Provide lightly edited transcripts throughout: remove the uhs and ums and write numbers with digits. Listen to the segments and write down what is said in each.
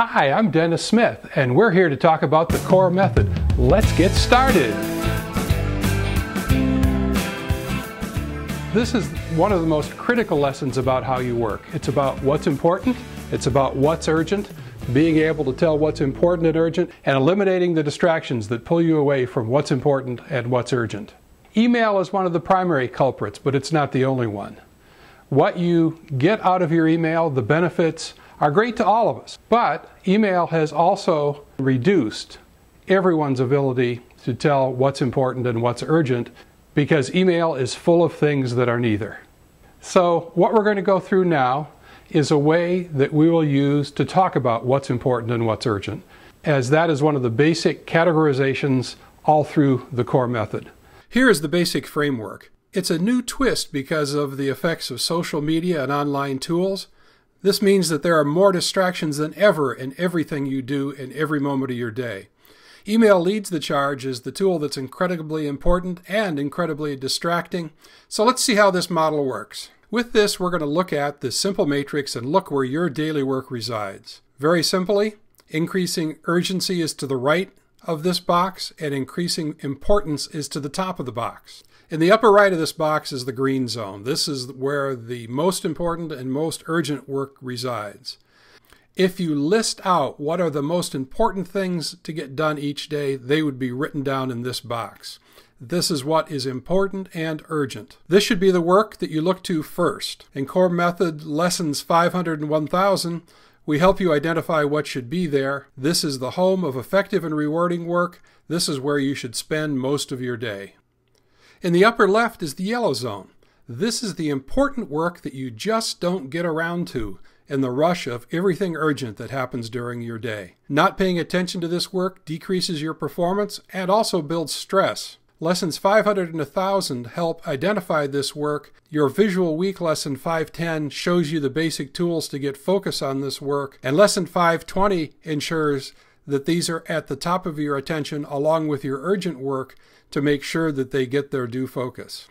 Hi, I'm Dennis Smith, and we're here to talk about the CORE method. Let's get started. This is one of the most critical lessons about how you work. It's about what's important, it's about what's urgent, being able to tell what's important and urgent, and eliminating the distractions that pull you away from what's important and what's urgent. Email is one of the primary culprits, but it's not the only one. What you get out of your email, the benefits, are great to all of us. But email has also reduced everyone's ability to tell what's important and what's urgent because email is full of things that are neither. So what we're going to go through now is a way that we will use to talk about what's important and what's urgent, as that is one of the basic categorizations all through the CORE method. Here is the basic framework. It's a new twist because of the effects of social media and online tools. This means that there are more distractions than ever in everything you do in every moment of your day. Email leads the charge as the tool that's incredibly important and incredibly distracting. So let's see how this model works. With this, we're going to look at this simple matrix and look where your daily work resides. Very simply, increasing urgency is to the right of this box and increasing importance is to the top of the box. In the upper right of this box is the green zone. This is where the most important and most urgent work resides. If you list out what are the most important things to get done each day, they would be written down in this box. This is what is important and urgent. This should be the work that you look to first. In CORE Method Lessons 500 and 1000, we help you identify what should be there. This is the home of effective and rewarding work. This is where you should spend most of your day. In the upper left is the yellow zone. This is the important work that you just don't get around to in the rush of everything urgent that happens during your day. Not paying attention to this work decreases your performance and also builds stress. Lessons 500 and 1000 help identify this work. Your Visual Week Lesson 510 shows you the basic tools to get focus on this work. And Lesson 520 ensures that these are at the top of your attention along with your urgent work to make sure that they get their due focus.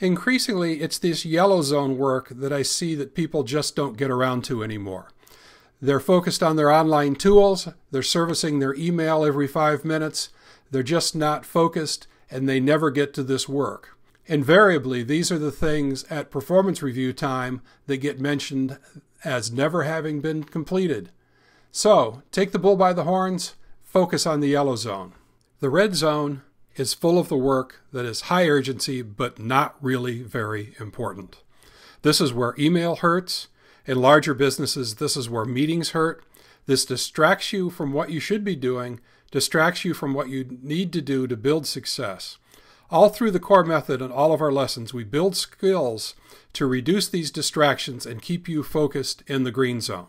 Increasingly, it's this yellow zone work that I see that people just don't get around to anymore. They're focused on their online tools, they're servicing their email every 5 minutes, they're just not focused, and they never get to this work. Invariably, these are the things at performance review time that get mentioned as never having been completed. So, take the bull by the horns, focus on the yellow zone. The red zone is full of the work that is high urgency but not really very important. This is where email hurts. In larger businesses, this is where meetings hurt. This distracts you from what you should be doing, distracts you from what you need to do to build success. All through the CORE method and all of our lessons, we build skills to reduce these distractions and keep you focused in the green zone.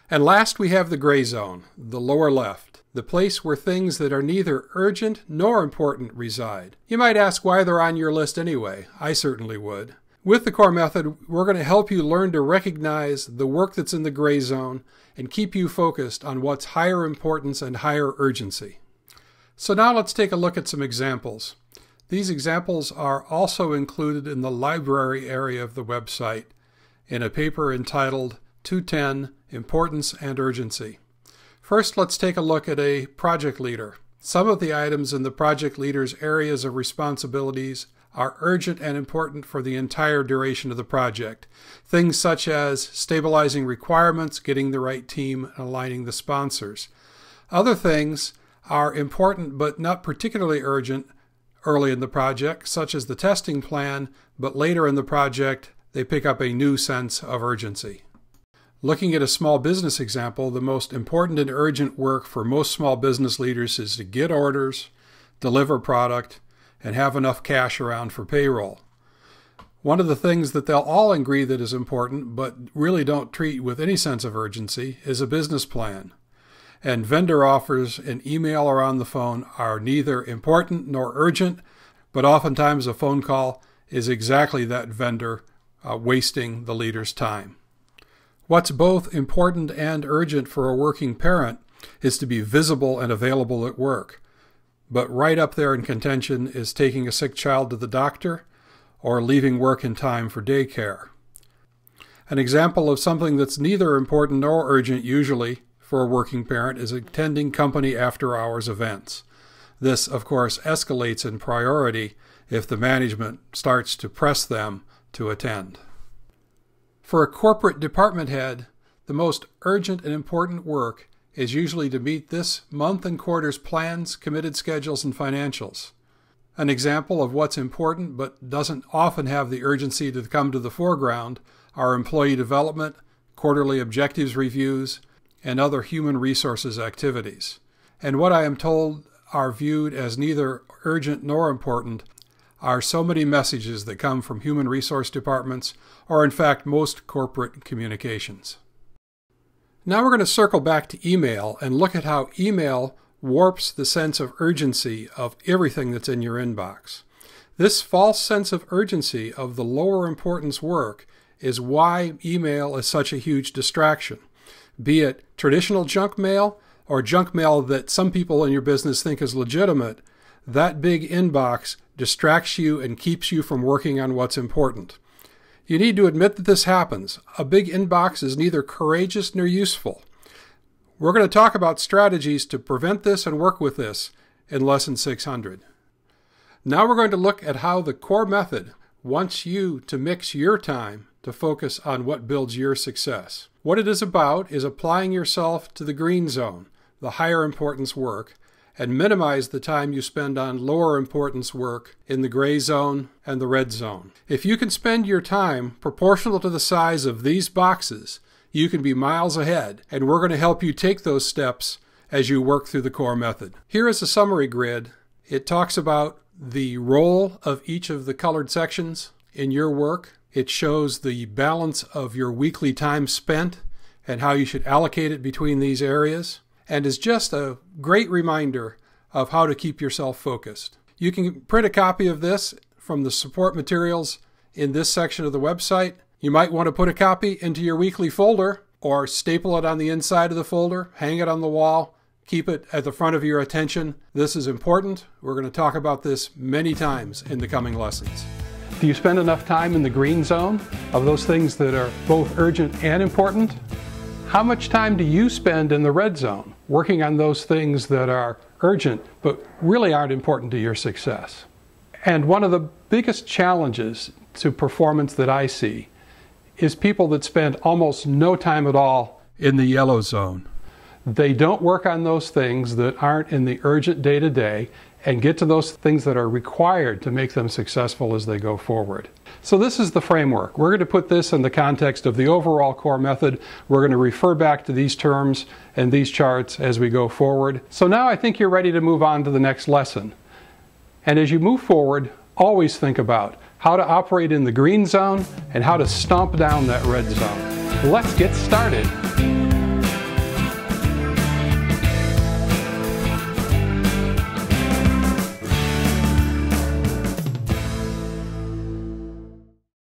And last, we have the gray zone, the lower left, the place where things that are neither urgent nor important reside. You might ask why they're on your list anyway. I certainly would. With the CORE method, we're going to help you learn to recognize the work that's in the gray zone and keep you focused on what's higher importance and higher urgency. So now let's take a look at some examples. These examples are also included in the library area of the website in a paper entitled 210, Importance and Urgency. First, let's take a look at a project leader. Some of the items in the project leader's areas of responsibilities are urgent and important for the entire duration of the project. Things such as stabilizing requirements, getting the right team, and aligning the sponsors. Other things are important but not particularly urgent early in the project, such as the testing plan, but later in the project they pick up a new sense of urgency. Looking at a small business example, the most important and urgent work for most small business leaders is to get orders, deliver product, and have enough cash around for payroll. One of the things that they'll all agree that is important, but really don't treat with any sense of urgency, is a business plan. And vendor offers and email or on the phone are neither important nor urgent, but oftentimes a phone call is exactly that vendor wasting the leader's time. What's both important and urgent for a working parent is to be visible and available at work. But right up there in contention is taking a sick child to the doctor or leaving work in time for daycare. An example of something that's neither important nor urgent usually for a working parent is attending company after-hours events. This, of course, escalates in priority if the management starts to press them to attend. For a corporate department head, the most urgent and important work is usually to meet this month and quarter's plans, committed schedules, and financials. An example of what's important but doesn't often have the urgency to come to the foreground are employee development, quarterly objectives reviews, and other human resources activities. And what I am told are viewed as neither urgent nor important are so many messages that come from human resource departments, or in fact most corporate communications. Now we're going to circle back to email and look at how email warps the sense of urgency of everything that's in your inbox. This false sense of urgency of the lower importance work is why email is such a huge distraction. Be it traditional junk mail or junk mail that some people in your business think is legitimate, that big inbox distracts you and keeps you from working on what's important. You need to admit that this happens. A big inbox is neither courageous nor useful. We're going to talk about strategies to prevent this and work with this in Lesson 600. Now we're going to look at how the core method wants you to mix your time to focus on what builds your success. What it is about is applying yourself to the green zone, the higher importance work, and minimize the time you spend on lower importance work in the gray zone and the red zone. If you can spend your time proportional to the size of these boxes, you can be miles ahead, and we're going to help you take those steps as you work through the core method. Here is a summary grid. It talks about the role of each of the colored sections in your work. It shows the balance of your weekly time spent and how you should allocate it between these areas, and is just a great reminder of how to keep yourself focused. You can print a copy of this from the support materials in this section of the website. You might want to put a copy into your weekly folder or staple it on the inside of the folder, hang it on the wall, keep it at the front of your attention. This is important. We're going to talk about this many times in the coming lessons. Do you spend enough time in the green zone of those things that are both urgent and important? How much time do you spend in the red zone, working on those things that are urgent but really aren't important to your success? And one of the biggest challenges to performance that I see is people that spend almost no time at all in the yellow zone. They don't work on those things that aren't in the urgent day-to-day and get to those things that are required to make them successful as they go forward. So this is the framework. We're going to put this in the context of the overall core method. We're going to refer back to these terms and these charts as we go forward. So now I think you're ready to move on to the next lesson. And as you move forward, always think about how to operate in the green zone and how to stomp down that red zone. Let's get started.